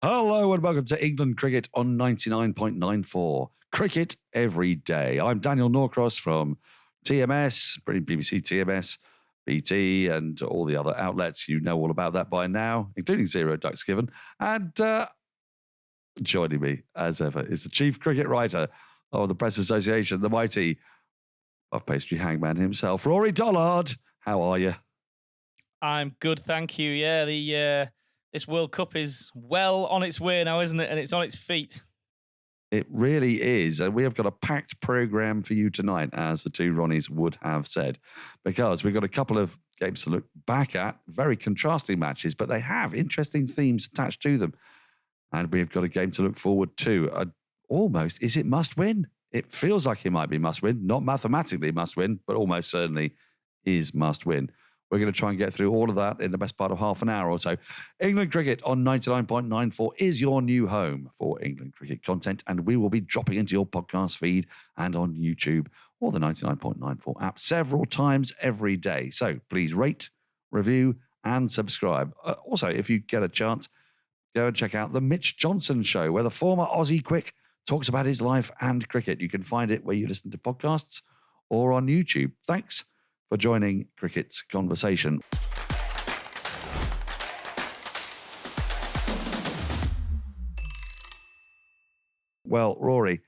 Hello and welcome to England Cricket on 99.94. Cricket every day. I'm Daniel Norcross from TMS, BBC TMS, BT, and all the other outlets. You know all about that by now, including Zero Ducks Given. And joining me, as ever, is the chief cricket writer of the Press Association, the mighty Puff Pastry Hangman himself, Rory Dollard. How are you? I'm good, thank you. Yeah, this World Cup is well on its way now, isn't it? And it's on its feet. It really is. And we have got a packed programme for you tonight, as the two Ronnies would have said, because we've got a couple of games to look back at, very contrasting matches, but they have interesting themes attached to them. And we've got a game to look forward to. Almost, is it must win? It feels like it might be must win, not mathematically must win, but almost certainly is must win. We're going to try and get through all of that in the best part of half an hour or so. England Cricket on 99.94 is your new home for England cricket content, and we will be dropping into your podcast feed and on YouTube or the 99.94 app several times every day. So please rate, review, and subscribe. Also, if you get a chance, go and check out The Mitch Johnson Show, where the former Aussie Quick talks about his life and cricket. You can find it where you listen to podcasts or on YouTube. Thanks for joining Cricket's Conversation. Well, Rory,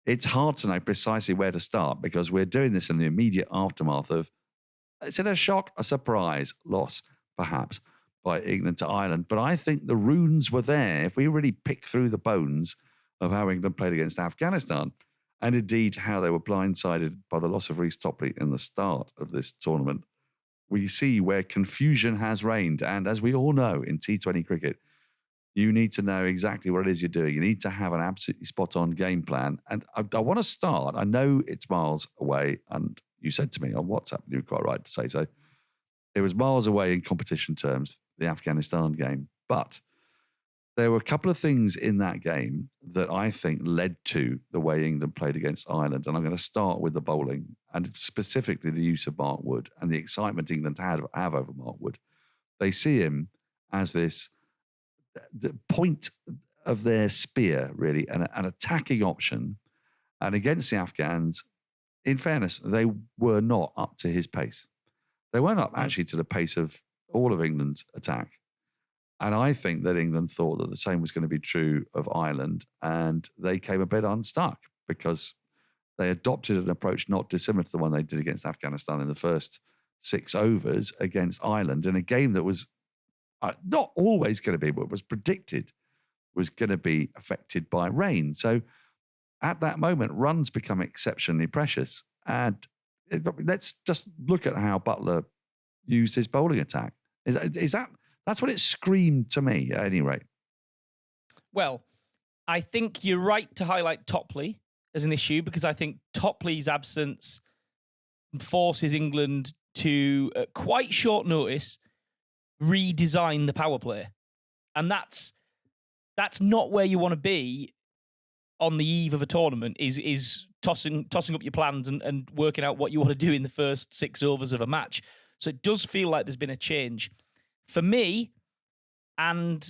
it's hard to know precisely where to start because we're doing this in the immediate aftermath of, is it a shock, a surprise, loss, perhaps, by England to Ireland? But I think the runes were there. If we really pick through the bones of how England played against Afghanistan, and indeed how they were blindsided by the loss of Reece Topley in the start of this tournament, we see where confusion has reigned. And as we all know in T20 cricket, you need to know exactly what it is you're doing. You need to have an absolutely spot-on game plan. And I want to start, I know it's miles away, and you said to me on WhatsApp, you were quite right to say so, it was miles away in competition terms, the Afghanistan game. But there were a couple of things in that game that I think led to the way England played against Ireland. And I'm going to start with the bowling and specifically the use of Mark Wood and the excitement England have over Mark Wood. They see him as the point of their spear, really, an attacking option. And against the Afghans, in fairness, they were not up to his pace. They weren't up actually to the pace of all of England's attack. And I think that England thought that the same was going to be true of Ireland, and they came a bit unstuck because they adopted an approach not dissimilar to the one they did against Afghanistan in the first 6 overs against Ireland, in a game that was not always going to be, but was predicted was going to be affected by rain. So at that moment, runs become exceptionally precious. And let's just look at how Buttler used his bowling attack. Is that... That's what it screamed to me, at any rate. Well, I think you're right to highlight Topley as an issue because I think Topley's absence forces England to, at quite short notice, redesign the power play. And that's not where you want to be on the eve of a tournament, is tossing up your plans and working out what you want to do in the first 6 overs of a match. So it does feel like there's been a change. For me, and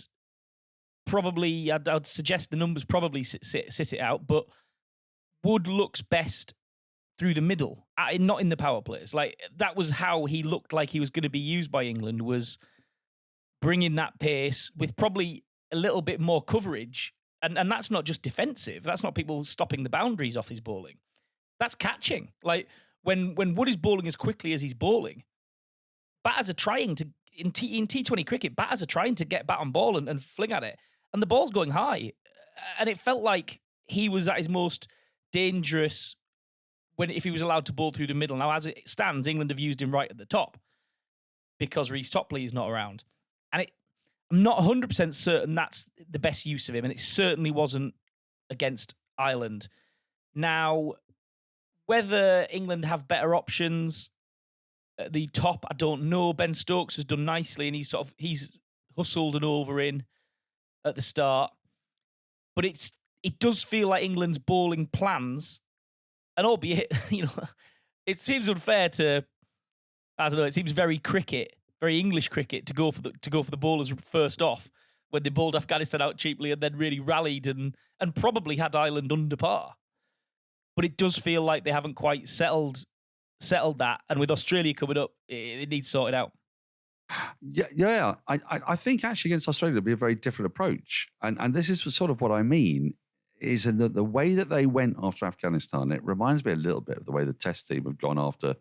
probably I'd suggest the numbers probably sit it out, but Wood looks best through the middle, not in the power plays. Like, that was how he looked like he was going to be used by England, was bringing that pace with probably a little bit more coverage. And that's not just defensive. That's not people stopping the boundaries off his bowling. That's catching. Like, when Wood is bowling as quickly as he's bowling, batters are trying to, in T20 cricket, batters are trying to get bat on ball and fling at it. And the ball's going high. And it felt like he was at his most dangerous if he was allowed to bowl through the middle. Now, as it stands, England have used him right at the top because Reece Topley is not around. And I'm not 100% certain that's the best use of him. And it certainly wasn't against Ireland. Now, whether England have better options at the top, I don't know. Ben Stokes has done nicely, and he's hustled an over in at the start. But it does feel like England's bowling plans, and albeit, it seems unfair to, I don't know, it seems very English cricket to go for the bowlers first off. when they bowled Afghanistan out cheaply and then really rallied and probably had Ireland under par. But it does feel like they haven't quite settled that. And with Australia coming up, it needs sorted out. Yeah. I think actually against Australia it'll be a very different approach, and this is sort of what I mean. Is in the way that they went after Afghanistan, it reminds me a little bit of the way the Test team have gone after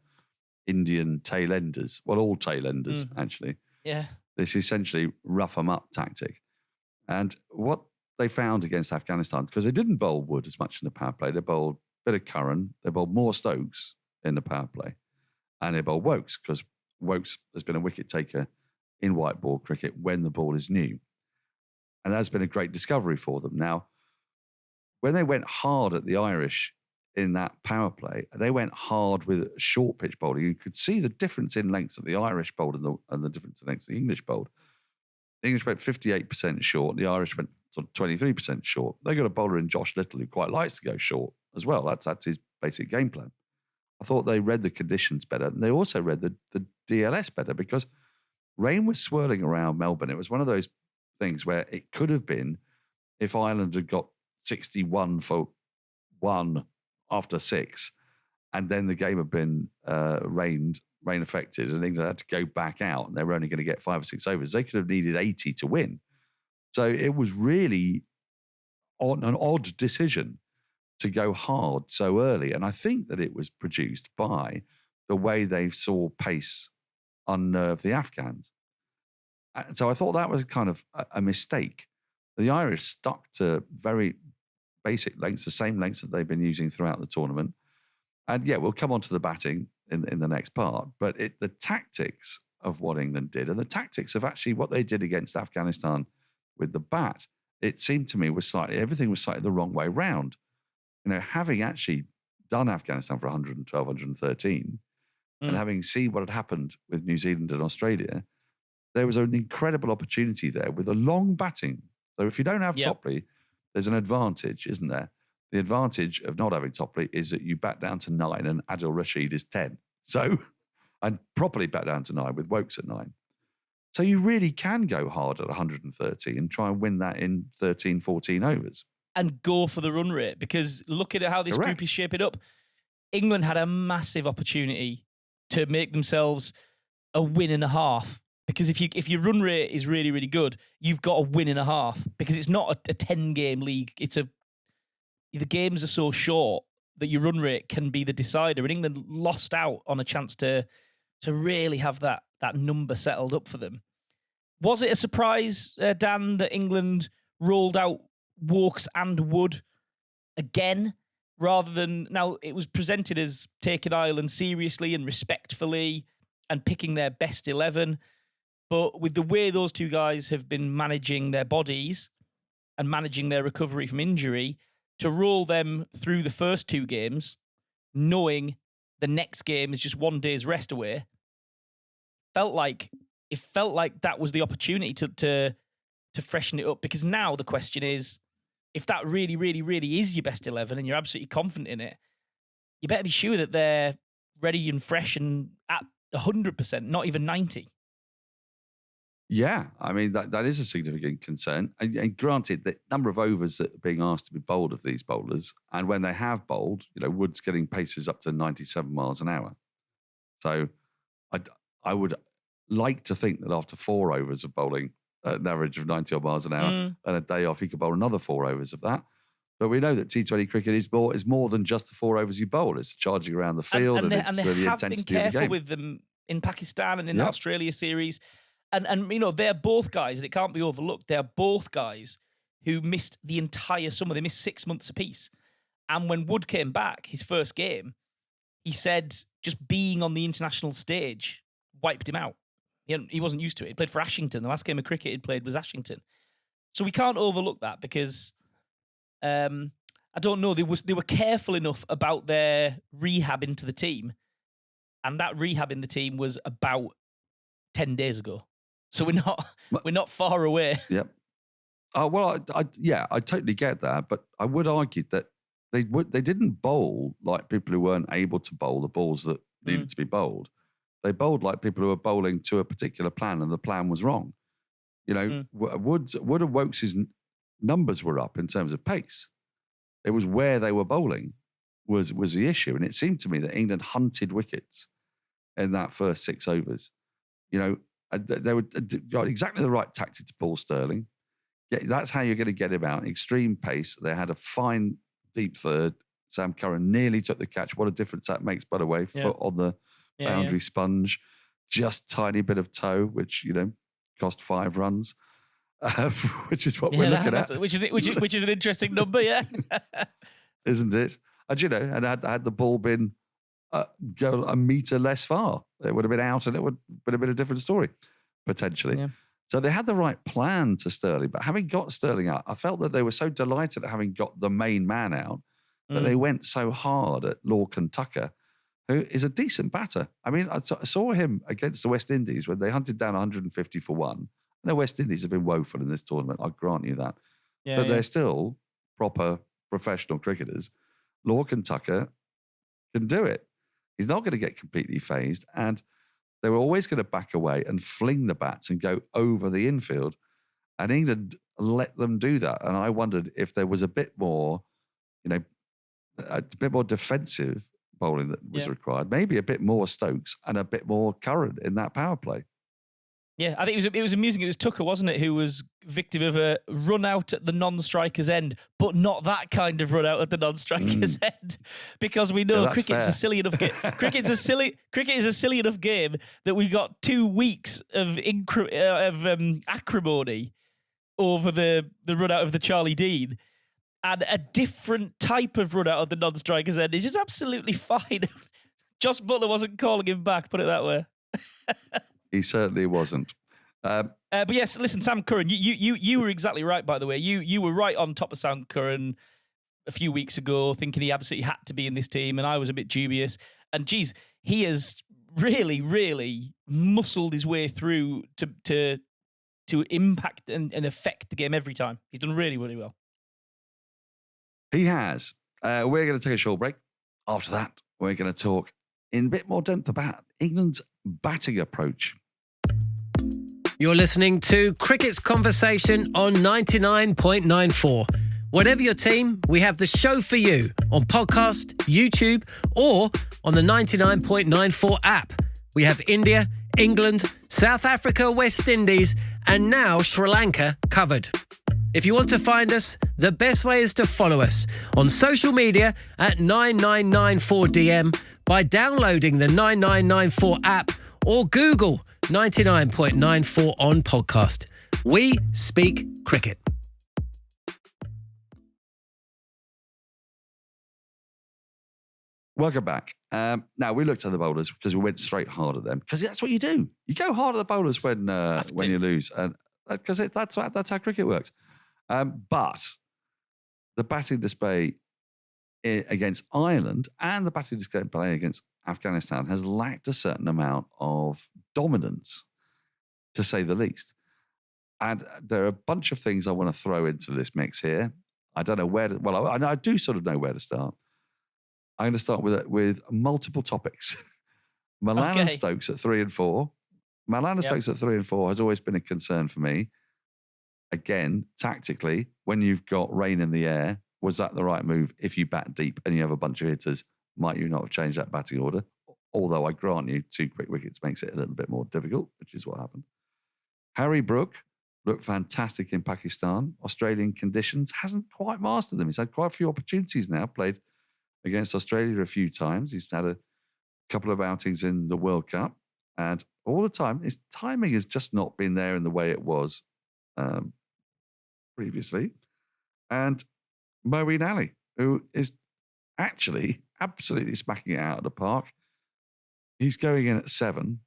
Indian tail enders. Well, all tail enders, actually. Yeah. This essentially rough them up tactic. And what they found against Afghanistan, because they didn't bowl Wood as much in the power play, they bowled a bit of Curran, they bowled more Stokes in the power play, and they bowled Wokes, because Wokes has been a wicket taker in white ball cricket when the ball is new. And that's been a great discovery for them. Now, when they went hard at the Irish in that power play, they went hard with short pitch bowling. You could see the difference in lengths of the Irish bowled and the difference in lengths of the English bowled. The English went 58% short. The Irish went sort of 23% short. They got a bowler in Josh Little who quite likes to go short as well. That's his basic game plan. I thought they read the conditions better. And they also read the DLS better, because rain was swirling around Melbourne. It was one of those things where it could have been, if Ireland had got 61 for 1 after 6, and then the game had been rain affected, and England had to go back out, and they were only going to get 5 or 6 overs. They could have needed 80 to win. So it was really an odd decision to go hard so early. And I think that it was produced by the way they saw pace unnerve the Afghans. And so I thought that was kind of a mistake. The Irish stuck to very basic lengths, the same lengths that they've been using throughout the tournament. And yeah, we'll come on to the batting in the next part, but the tactics of what England did, and the tactics of actually what they did against Afghanistan with the bat, it seemed to me everything was slightly the wrong way round. You know, having actually done Afghanistan for 112, 113, and having seen what had happened with New Zealand and Australia, there was an incredible opportunity there with a long batting. So if you don't have Topley, there's an advantage, isn't there? The advantage of not having Topley is that you bat down to 9 and Adil Rashid is 10. So, and properly bat down to 9 with Wokes at 9. So you really can go hard at 130 and try and win that in 13, 14 overs. And go for the run rate, because looking at how this group is shaping up, England had a massive opportunity to make themselves a win and a half. Because if your run rate is really, really good, you've got a win and a half, because it's not a 10-game league. The games are so short that your run rate can be the decider. And England lost out on a chance to really have that number settled up for them. Was it a surprise, Dan, that England rolled out Wokes and Wood again, rather than, now it was presented as taking Ireland seriously and respectfully and picking their best 11. But with the way those two guys have been managing their bodies and managing their recovery from injury, to roll them through the first 2 games, knowing the next game is just 1 day's rest away, felt like that was the opportunity to freshen it up. Because now the question is, if that really, really, really is your best 11 and you're absolutely confident in it, you better be sure that they're ready and fresh and at 100%, not even 90. Yeah, I mean, that is a significant concern. And granted, the number of overs that are being asked to be bowled of these bowlers, and when they have bowled, you know, Wood's getting paces up to 97 miles an hour. So I would like to think that after 4 overs of bowling at an average of 90 odd miles an hour and a day off, he could bowl another 4 overs of that. But we know that T20 cricket is more than just the 4 overs you bowl. It's charging around the field and it's the intensity of the game. And they have been careful with them in Pakistan and in the Australia series. And you know, they're both guys, and it can't be overlooked, they're both guys who missed the entire summer. They missed 6 months apiece. And when Wood came back, his first game, he said just being on the international stage wiped him out. He wasn't used to it. He played for Ashington. The last game of cricket he'd played was Ashington. So we can't overlook that, because I don't know, they were careful enough about their rehab into the team. And that rehab in the team was about 10 days ago. So we're not far away. Yep. Well, I totally get that, but I would argue that they didn't bowl like people who weren't able to bowl the balls that needed to be bowled. They bowled like people who were bowling to a particular plan, and the plan was wrong. Wood and Wokes' numbers were up in terms of pace. It was where they were bowling was the issue. And it seemed to me that England hunted wickets in that first 6 overs. They got exactly the right tactic to Paul Sterling. Yeah, that's how you're going to get him out. Extreme pace. They had a fine deep third. Sam Curran nearly took the catch. What a difference that makes, by the way. Foot on the boundary sponge. Just tiny bit of toe, which, cost 5 runs, which is what we're looking at. Which is an interesting number, yeah. Isn't it? And had the ball been go a metre less far, it would have been out and it would have been a different story, potentially. Yeah. So they had the right plan to Sterling, but having got Sterling out, I felt that they were so delighted at having got the main man out that they went so hard at Lorcan Tucker, who is a decent batter. I mean, I saw him against the West Indies when they hunted down 150 for 1. I know West Indies have been woeful in this tournament, I'll grant you that. But they're still proper professional cricketers. Lorcan Tucker can do it. He's not going to get completely phased. And they were always going to back away and fling the bats and go over the infield. And England let them do that. And I wondered if there was a bit more, defensive bowling that was required. Maybe a bit more Stokes and a bit more Curran in that power play. Yeah, I think it was amusing. It was Tucker, wasn't it, who was victim of a run out at the non-striker's end, but not that kind of run out at the non-striker's end, because we know cricket's a silly enough game. Cricket is a silly enough game that we got 2 weeks of acrimony over the run out of the Charlie Dean, and a different type of run out of the non-striker's end is just absolutely fine. Joss Butler wasn't calling him back, put it that way. He certainly wasn't. But yes, listen, Sam Curran, you were exactly right, by the way. You were right on top of Sam Curran a few weeks ago, thinking he absolutely had to be in this team, and I was a bit dubious. And geez, he has really, really muscled his way through to impact and affect the game every time. He's done really, really well. He has. We're going to take a short break. After that, we're going to talk in a bit more depth about England's batting approach. You're listening to Cricket's Conversation on 99.94. Whatever your team, we have the show for you on podcast, YouTube, or on the 99.94 app. We have India, England, South Africa, West Indies, and now Sri Lanka covered. If you want to find us, the best way is to follow us on social media at 9994DM by downloading the 9994 app or Google 99.94 on podcast. We speak cricket. Welcome back. Now, we looked at the bowlers because we went straight hard at them, because that's what you do. You go hard at the bowlers when you lose, and because that's how cricket works. But the batting display against Ireland and the batting display against Afghanistan has lacked a certain amount of dominance, to say the least. And there are a bunch of things I want to throw into this mix here. I don't know where to, well, I do sort of know where to start. I'm going to start with multiple topics. Malan and Stokes at 3 and 4. Malan and Stokes at 3 and 4 has always been a concern for me. Again, tactically, when you've got rain in the air, was that the right move? If you bat deep and you have a bunch of hitters, might you not have changed that batting order? Although I grant you, 2 quick wickets makes it a little bit more difficult, which is what happened. Harry Brook looked fantastic in Pakistan. Australian conditions, hasn't quite mastered them. He's had quite a few opportunities now, played against Australia a few times. He's had a couple of outings in the World Cup. And all the time, his timing has just not been there in the way it was previously. And Moeen Ali, who is actually absolutely smacking it out of the park. He's going in at 7.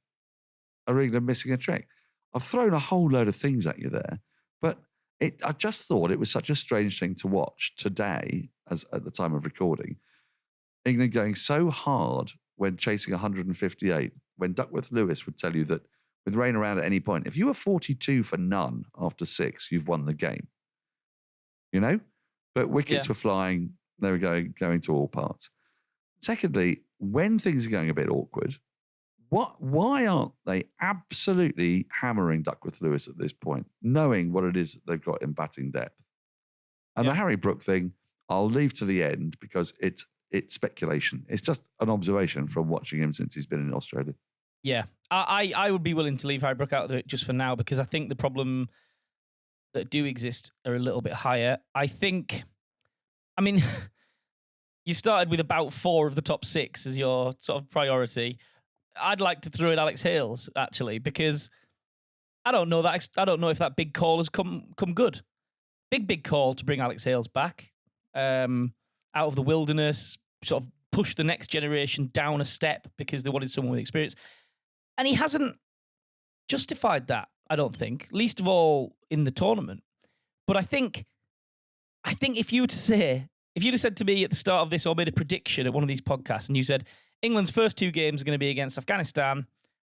Are England missing a trick? I've thrown a whole load of things at you there, but I just thought it was such a strange thing to watch today, as at the time of recording. England going so hard when chasing 158, when Duckworth Lewis would tell you that with rain around at any point, if you were 42 for none after 6, you've won the game. You know? But wickets were flying. They were going to all parts. Secondly, when things are going a bit awkward, Why aren't they absolutely hammering Duckworth-Lewis at this point, knowing what it is that they've got in batting depth? And the Harry Brook thing, I'll leave to the end because it's speculation. It's just an observation from watching him since he's been in Australia. Yeah, I would be willing to leave Harry Brook out of it just for now because I think the problem that do exist are a little bit higher. You started with about 4 of the top 6 as your sort of priority. I'd like to throw in Alex Hales, actually, because I don't know if that big call has come good. Big call to bring Alex Hales back out of the wilderness, sort of push the next generation down a step because they wanted someone with experience. And he hasn't justified that, I don't think, least of all in the tournament. But I think if you'd have said to me at the start of this or made a prediction at one of these podcasts and you said England's first 2 games are going to be against Afghanistan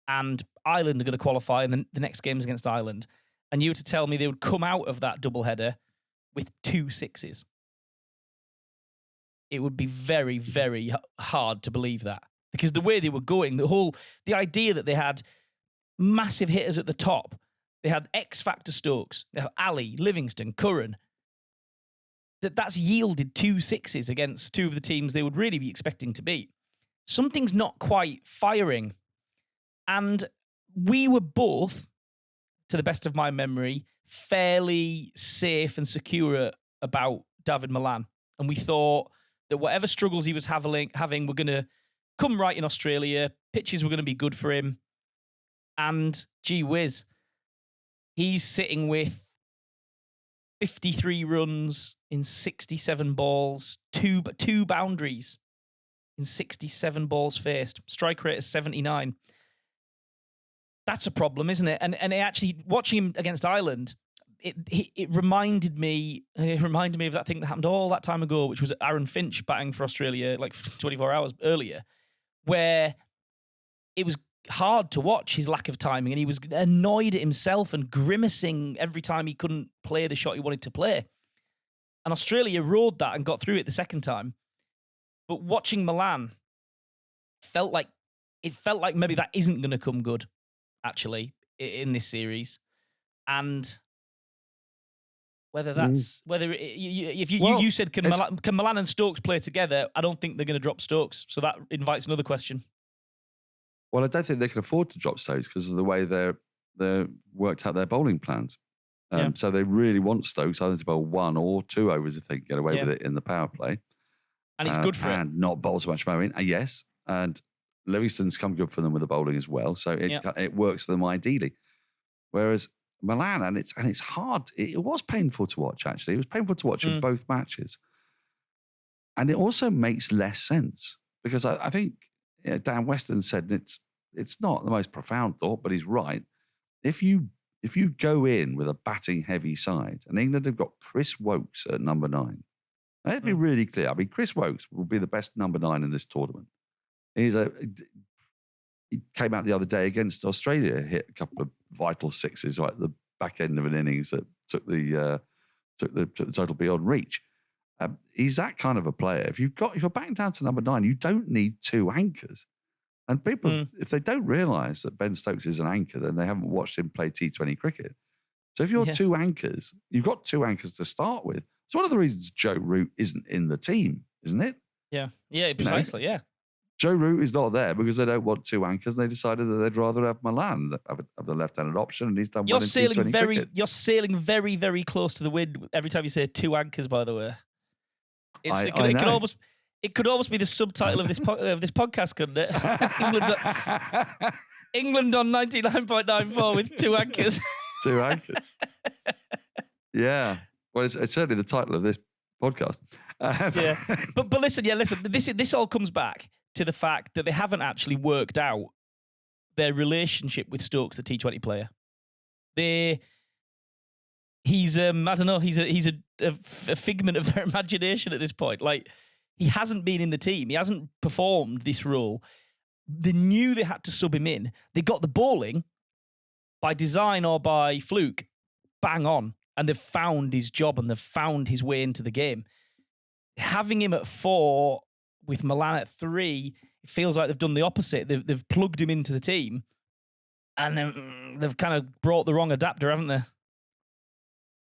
and Ireland are going to qualify and then the next game is against Ireland, and you were to tell me they would come out of that doubleheader with 2 sixes, it would be very, very hard to believe that. Because the way they were going, the idea that they had massive hitters at the top, they had X-Factor Stokes, they have Ali, Livingston, Curran, that's yielded 2 sixes against 2 of the teams they would really be expecting to beat. Something's not quite firing. And we were both, to the best of my memory, fairly safe and secure about David Malan. And we thought that whatever struggles he was having were going to come right in Australia. Pitches were going to be good for him. And gee whiz, he's sitting with 53 runs in 67 balls, two boundaries in 67 balls faced. Strike rate is 79. That's a problem, isn't it? And actually, watching him against Ireland, it reminded me of that thing that happened all that time ago, which was Aaron Finch batting for Australia like 24 hours earlier, where it was hard to watch his lack of timing and he was annoyed at himself and grimacing every time he couldn't play the shot he wanted to play. And Australia rode that and got through it the second time. But watching Malan felt like maybe that isn't going to come good, actually, in this series. And whether that's you said can Malan and Stokes play together, I don't think they're going to drop Stokes. So that invites another question. Well, I don't think they can afford to drop Stokes because of the way they're worked out their bowling plans. So they really want Stokes either to bowl 1 or 2 overs if they can get away with it in the power play. And it's good for it. And not bowl so much moment. Yes. And Livingston's come good for them with the bowling as well. So it works for them ideally. Whereas Malan, and it's hard. It was painful to watch, actually. It was painful to watch in both matches. And it also makes less sense because I think Dan Weston said it's not the most profound thought, but he's right. If you go in with a batting heavy side, and England have got Chris Woakes at number 9, let's be really clear. I mean, Chris Woakes will be the best number 9 in this tournament. He came out the other day against Australia, hit a couple of vital sixes right at the back end of an innings that took the total beyond reach. He's that kind of a player. If you're backing down to number 9, you don't need 2 anchors. And people, if they don't realise that Ben Stokes is an anchor, then they haven't watched him play T20 cricket. So if you're 2 anchors, you've got 2 anchors to start with. It's one of the reasons Joe Root isn't in the team, isn't it? Yeah, precisely, yeah. Joe Root is not there because they don't want 2 anchors. They decided that they'd rather have Milan have the left-handed option, and he's done well in T20 cricket. You're sailing very, very close to the wind every time you say 2 anchors, by the way. It could almost be the subtitle of this podcast, couldn't it? England on 99.94 with 2 anchors. 2 anchors. Yeah. Well, it's certainly the title of this podcast. But listen. This all comes back to the fact that they haven't actually worked out their relationship with Stokes, the T20 player. He's a figment of their imagination at this point. Like, he hasn't been in the team. He hasn't performed this role. They knew they had to sub him in. They got the bowling by design or by fluke bang on, and they've found his job and they've found his way into the game. Having him at 4 with Malan at 3 it feels like they've done the opposite. They've plugged him into the team, and they've kind of brought the wrong adapter, haven't they?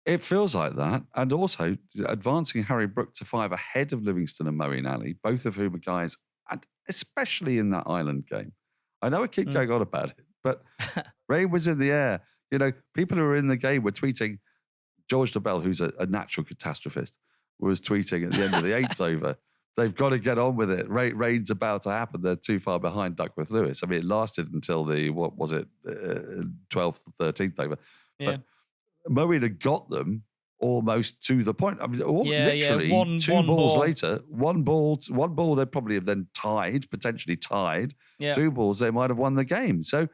It feels like that. And also advancing Harry Brook to 5 ahead of Livingston and Moeen Ali, both of whom are guys, and especially in that Ireland game. I know I keep going on about it, but rain was in the air. You know, people who were in the game were tweeting. George DeBell, who's a natural catastrophist, was tweeting at the end of the 8th over, they've got to get on with it. Rain's about to happen. They're too far behind Duckworth Lewis. I mean, it lasted until the, 12th, 13th over. Yeah. But Moeen had got them almost to the point. I mean, literally One two balls ball. later, one ball they'd probably have then potentially tied. Yeah. 2 balls, they might have won the game. So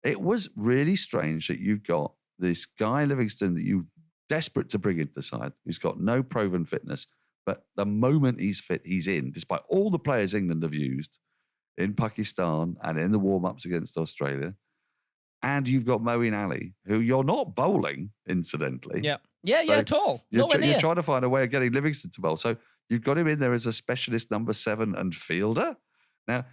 it was really strange that you've got this guy, Livingston, that you desperate to bring into the side, who's got no proven fitness, but the moment he's fit, he's in, despite all the players England have used in Pakistan and in the warm-ups against Australia. And you've got Moeen Ali, who you're not bowling, incidentally. Yeah, at all. You're trying to find a way of getting Livingston to bowl. So you've got him in there as a specialist number 7 and fielder. Now,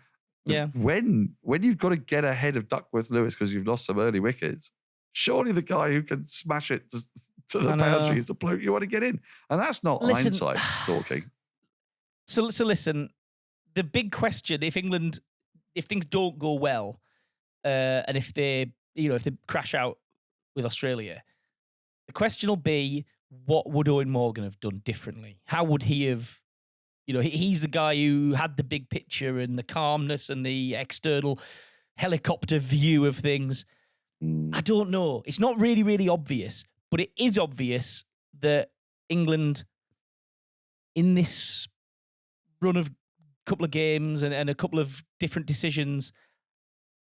when you've got to get ahead of Duckworth Lewis because you've lost some early wickets, surely the guy who can smash it to the boundary is the bloke you want to get in. And that's not hindsight talking. So listen, the big question, if things don't go well, and if they crash out with Australia, the question will be, what would Owen Morgan have done differently? How would he have, he's the guy who had the big picture and the calmness and the external helicopter view of things. I don't know. It's not really, really obvious, but it is obvious that England, in this run of a couple of games and a couple of different decisions,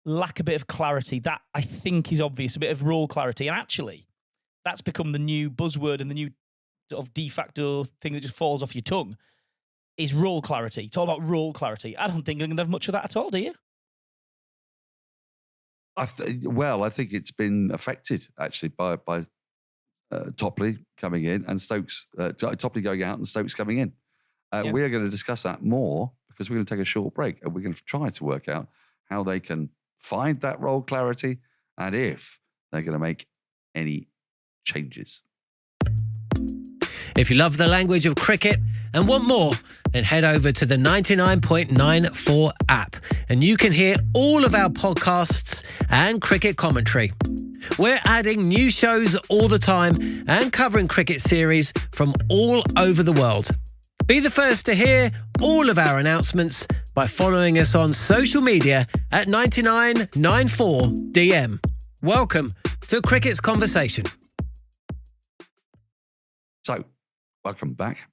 lack a bit of clarity. That, I think, is obvious, a bit of role clarity. And actually, that's become the new buzzword and the new sort of de facto thing that just falls off your tongue, is role clarity. It's all about role clarity. I don't think England have much of that at all, do you? I think it's been affected, actually, by Topley coming in and Stokes, Topley going out and Stokes coming in. We are going to discuss that more because we're going to take a short break and we're going to try to work out how they can find that role clarity and if they're going to make any changes. If you love the language of cricket and want more, then head over to the 99.94 app and you can hear all of our podcasts and cricket commentary. We're adding new shows all the time and covering cricket series from all over the world. Be the first to hear all of our announcements by following us on social media at 9994DM. Welcome to Cricket's Conversation. So, welcome back.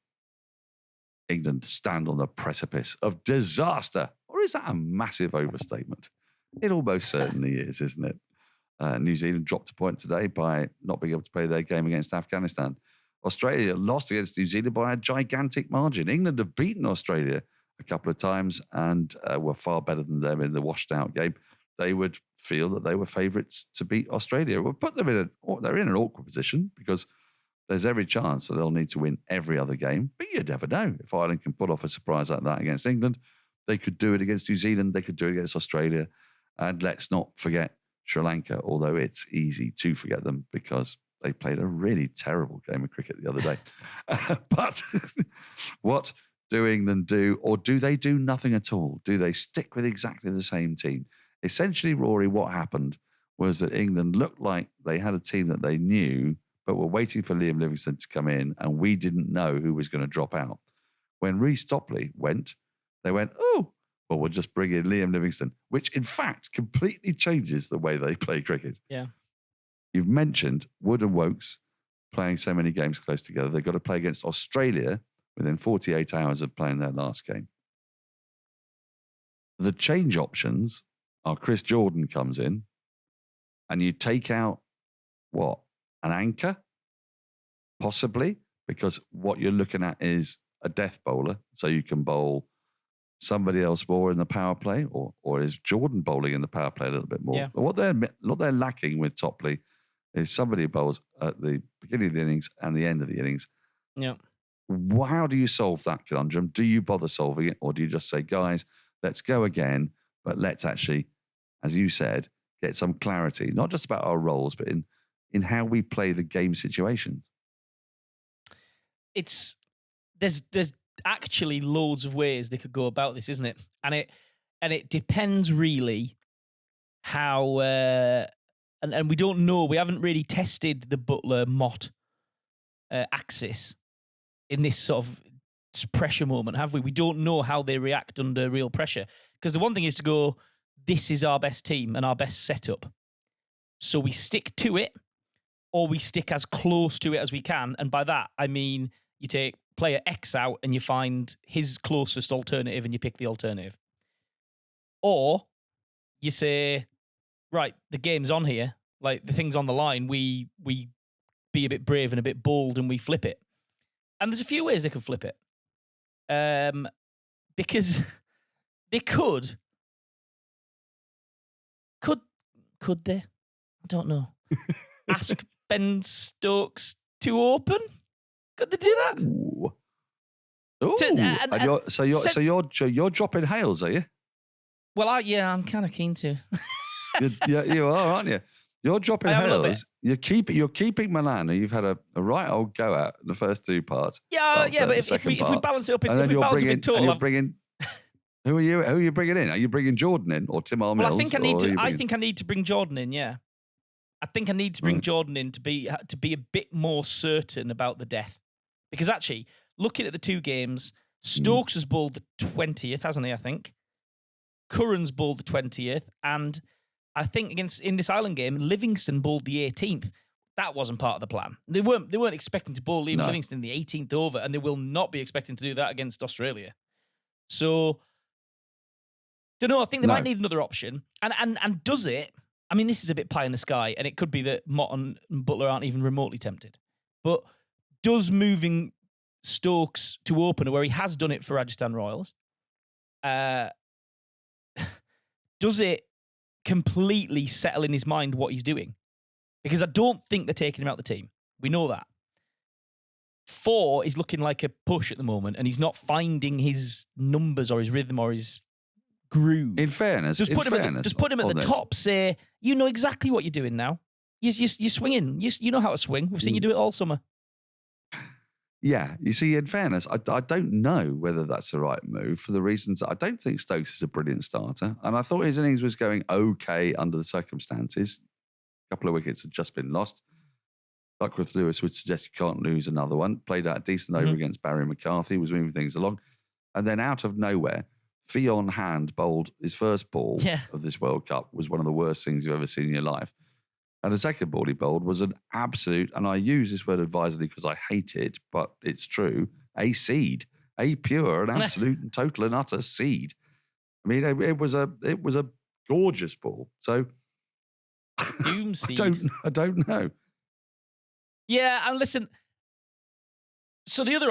England stand on the precipice of disaster. Or is that a massive overstatement? It almost certainly is, isn't it? New Zealand dropped a point today by not being able to play their game against Afghanistan. Australia lost against New Zealand by a gigantic margin. England have beaten Australia a couple of times and were far better than them in the washed-out game. They would feel that they were favourites to beat Australia. We'll put them they're in an awkward position because there's every chance that they'll need to win every other game. But you never know. If Ireland can pull off a surprise like that against England, they could do it against New Zealand. They could do it against Australia. And let's not forget Sri Lanka, although it's easy to forget them because they played a really terrible game of cricket the other day. But what do England do? Or do they do nothing at all? Do they stick with exactly the same team? Essentially, Rory, what happened was that England looked like they had a team that they knew, but were waiting for Liam Livingstone to come in, and we didn't know who was going to drop out. When Rhys Topley went, they went, oh, well, we'll just bring in Liam Livingstone, which in fact completely changes the way they play cricket. Yeah. You've mentioned Wood and Wokes playing so many games close together. They've got to play against Australia within 48 hours of playing their last game. The change options are Chris Jordan comes in and you take out, what, an anchor? Possibly, because what you're looking at is a death bowler, so you can bowl somebody else more in the power play, or is Jordan bowling in the power play a little bit more? Yeah. What they're lacking with Topley is somebody who bowls at the beginning of the innings and the end of the innings. Yeah. How do you solve that conundrum? Do you bother solving it, or do you just say, guys, let's go again, but let's actually, as you said, get some clarity, not just about our roles, but in how we play the game situations. There's actually loads of ways they could go about this, isn't it? And it depends really how and we don't know. We haven't really tested the Butler-Mott axis in this sort of pressure moment, have we? We don't know how they react under real pressure. Because the one thing is to go, this is our best team and our best setup. So we stick to it, or we stick as close to it as we can. And by that, I mean you take player X out and you find his closest alternative and you pick the alternative. Or you say, right, the game's on here. Like, the thing's on the line. We be a bit brave and a bit bold and we flip it. And there's a few ways they could flip it. Because they could they? I don't know. Ask Ben Stokes to open? Could they do that? Ooh. You're dropping Hales, are you? Well, I'm kind of keen to. you are, aren't you? You're dropping Hales. You're keeping Milan, who you've had a right old go at in the first two parts. Yeah, but if we balance it up, you're bringing. Who are you bringing in? Are you bringing Jordan in or Tim Mills? Well, I think I need to bring Jordan in. Yeah, I think I need to bring Jordan in to be a bit more certain about the death, because actually, looking at the two games, Stokes has bowled the 20th, hasn't he? I think Curran's bowled the 20th, and I think in this Ireland game, Livingston bowled the 18th. That wasn't part of the plan. They weren't expecting to bowl Liam Livingston the 18th over, and they will not be expecting to do that against Australia. So, don't know. I think they might need another option. And does it? I mean, this is a bit pie in the sky, and it could be that Mott and Butler aren't even remotely tempted. But does moving Stokes to opener, where he has done it for Rajasthan Royals, does it completely settle in his mind what he's doing? Because I don't think they're taking him out of the team. We know that. 4 is looking like a push at the moment, and he's not finding his numbers or his rhythm or his groove. In fairness, just put him at the top. Say, you know exactly what you're doing now. You're swinging. You know how to swing. We've seen you do it all summer. Yeah, you see, in fairness, I don't know whether that's the right move for the reasons that I don't think Stokes is a brilliant starter. And I thought his innings was going okay under the circumstances. A couple of wickets had just been lost. Duckworth Lewis would suggest you can't lose another one. Played out a decent over against Barry McCarthy, was moving things along. And then out of nowhere, Fionn Hand bowled his first ball of this World Cup, was one of the worst things you've ever seen in your life. And the second ball he bowled was an absolute, and I use this word advisedly because I hate it, but it's true, a seed, a pure and absolute and total and utter seed. I mean, it was a gorgeous ball. So doom seed. I don't know. Yeah, and listen. So the other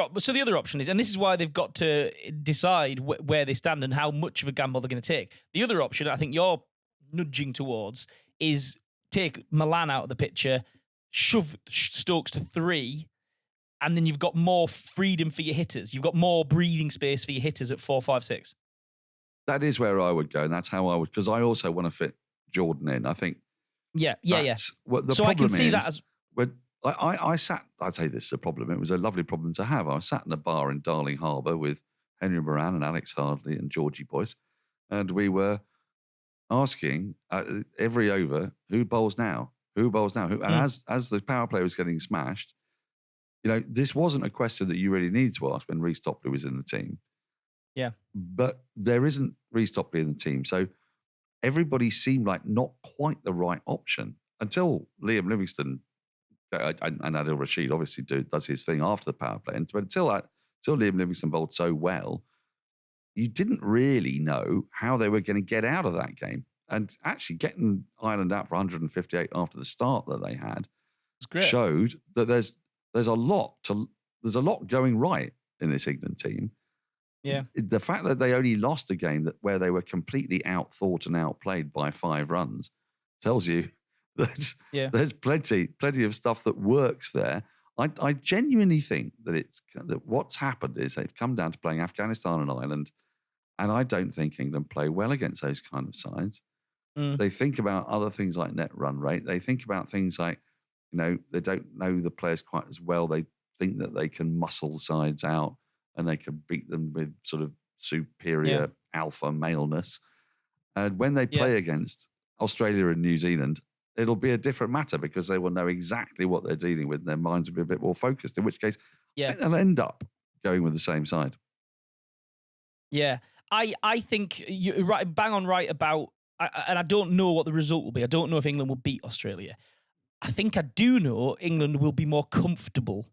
option is, and this is why they've got to decide where they stand and how much of a gamble they're going to take. The other option, I think you're nudging towards, is take Milan out of the picture, shove Stokes to 3, and then you've got more freedom for your hitters. You've got more breathing space for your hitters at 4, 5, 6. That is where I would go, and that's how I would, because I also want to fit Jordan in. I think. Yeah. What the so I can see that as. When I sat, I'd say this is a problem. It was a lovely problem to have. I sat in a bar in Darling Harbour with Henry Moran and Alex Hardley and Georgie Boyce, and we were asking every over, who bowls now? And as the power play was getting smashed, this wasn't a question that you really needed to ask when Reece Topley was in the team. Yeah. But there isn't Reece Topley in the team. So everybody seemed like not quite the right option until Liam Livingston and Adil Rashid obviously does his thing after the power play. But until Liam Livingston bowled so well, you didn't really know how they were going to get out of that game. And actually getting Ireland out for 158 after the start that they had showed that there's a lot going right in this England team. Yeah. The fact that they only lost a game where they were completely outthought and outplayed by 5 runs tells you that there's plenty of stuff that works there. I genuinely think that that what's happened is they've come down to playing Afghanistan and Ireland, And I don't think England play well against those kind of sides. They think about other things like net run rate. They think about things like, they don't know the players quite as well. They think that they can muscle sides out and they can beat them with sort of superior alpha maleness. And when they play against Australia and New Zealand, it'll be a different matter because they will know exactly what they're dealing with. And their minds will be a bit more focused, in which case they'll end up going with the same side. Yeah. I think you're right, bang on right about, and I don't know what the result will be. I don't know if England will beat Australia. I think I do know England will be more comfortable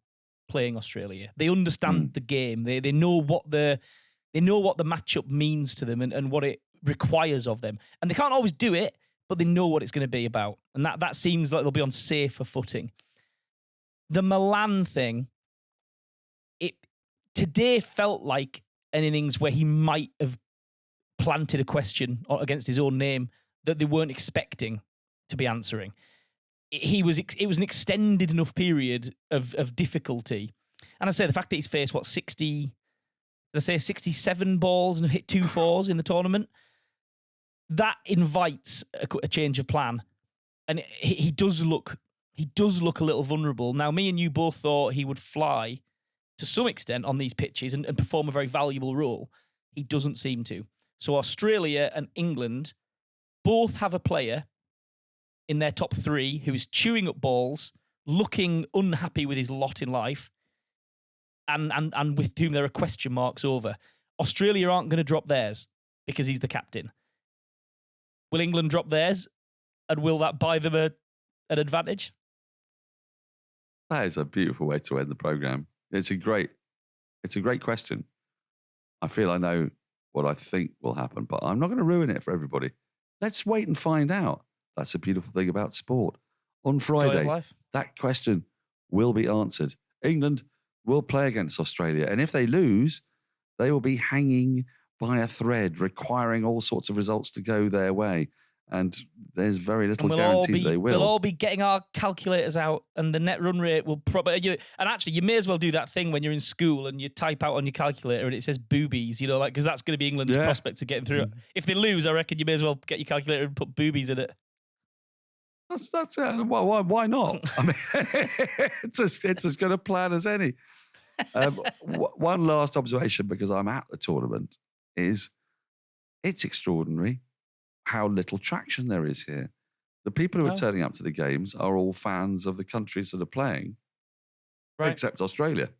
playing Australia. They understand the game. They know what the matchup means to them and what it requires of them. And they can't always do it, but they know what it's going to be about. And that seems like they'll be on safer footing. The Milan thing, today felt like an innings where he might have planted a question against his own name that they weren't expecting to be answering. It was an extended enough period of difficulty. And I say the fact that he's faced, 67 balls and hit 2 fours in the tournament, that invites a change of plan. And he does look a little vulnerable. Now, me and you both thought he would fly to some extent on these pitches and perform a very valuable role. He doesn't seem to. So Australia and England both have a player in their top 3 who is chewing up balls, looking unhappy with his lot in life, and with whom there are question marks over. Australia aren't going to drop theirs because he's the captain. Will England drop theirs, and will that buy them an advantage? That is a beautiful way to end the programme. It's a great question. I feel I know what I think will happen, but I'm not going to ruin it for everybody. Let's wait and find out. That's the beautiful thing about sport. On Friday, that question will be answered. England will play against Australia, and if they lose, they will be hanging by a thread, requiring all sorts of results to go their way. And there's very little guarantee they will. We'll all be getting our calculators out, and the net run rate will probably. And actually, you may as well do that thing when you're in school and you type out on your calculator and it says boobies, because that's going to be England's prospects of getting through it. If they lose, I reckon you may as well get your calculator and put boobies in it. That's why not? I mean, it's as good a plan as any. One last observation, because I'm at the tournament, is it's extraordinary how little traction there is here. The people who are turning up to the games are all fans of the countries that are playing, except Australia.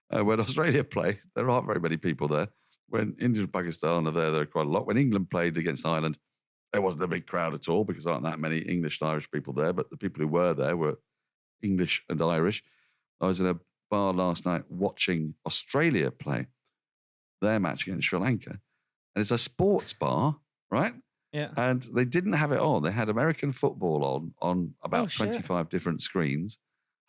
When Australia play, there aren't very many people there. When India and Pakistan are there are quite a lot. When England played against Ireland, there wasn't a big crowd at all because there aren't that many English and Irish people there, but the people who were there were English and Irish. I was in a bar last night watching Australia play their match against Sri Lanka. And it's a sports bar, right? Yeah. And they didn't have it on. They had American football on about 25 different screens.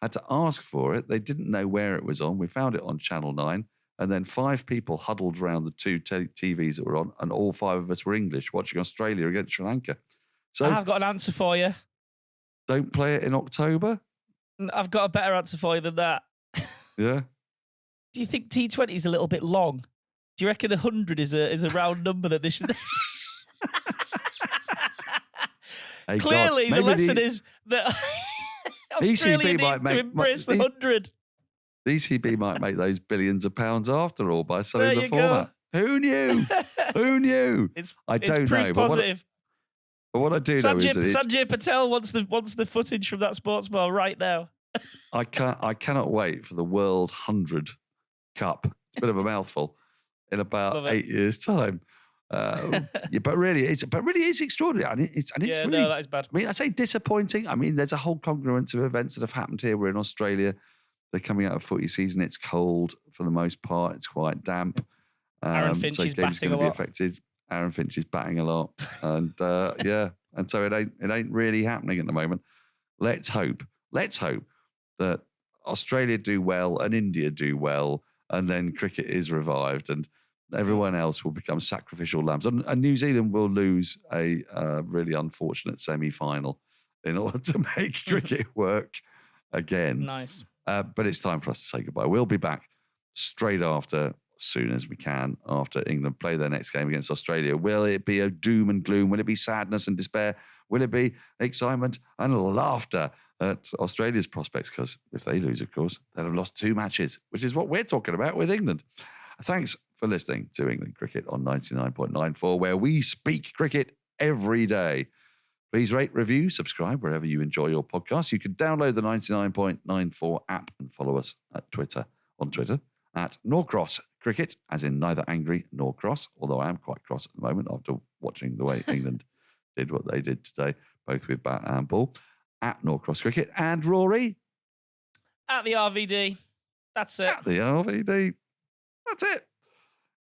Had to ask for it. They didn't know where it was on. We found it on Channel 9. And then 5 people huddled around the 2 TVs that were on, and all 5 of us were English watching Australia against Sri Lanka. So I've got an answer for you. Don't play it in October? I've got a better answer for you than that. Yeah. Do you think T20 is a little bit long? Do you reckon 100 is a round number that they should... Hey, Clearly, the lesson is that Australia needs to embrace the 100. The ECB might make those billions of pounds after all by selling the format. Who knew? Who knew? I don't know. Positive. But what I do know is that Sanjay Patel wants the footage from that sports bar right now. I cannot wait for the World 100 Cup. It's a bit of a mouthful in about 8 years' time. But really, it's extraordinary. And it's really, no, that is bad. I mean, I say disappointing. I mean, there's a whole congruence of events that have happened here. We're in Australia. They're coming out of footy season. It's cold for the most part. It's quite damp. Aaron Finch is batting a lot. Affected. Aaron Finch is batting a lot, and and so it ain't really happening at the moment. Let's hope that Australia do well and India do well, and then cricket is revived, and everyone else will become sacrificial lambs. And New Zealand will lose a really unfortunate semi-final in order to make cricket work again. Nice. But it's time for us to say goodbye. We'll be back straight after as soon as we can after England play their next game against Australia. Will it be a doom and gloom? Will it be sadness and despair? Will it be excitement and laughter at Australia's prospects? Because if they lose, of course, they'll have lost 2 matches, which is what we're talking about with England. Thanks for listening to England Cricket on 99.94, where we speak cricket every day. Please rate, review, subscribe wherever you enjoy your podcast. You can download the 99.94 app and follow us on Twitter at Norcross Cricket, as in neither angry nor cross, although I am quite cross at the moment after watching the way England did what they did today, both with bat and ball, at Norcross Cricket. And Rory? At the RVD. That's it. At the RVD. That's it.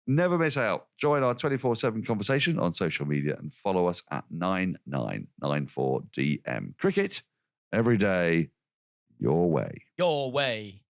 Never miss out. Join our 24/7 conversation on social media and follow us at 9994DM. Cricket, every day, your way. Your way.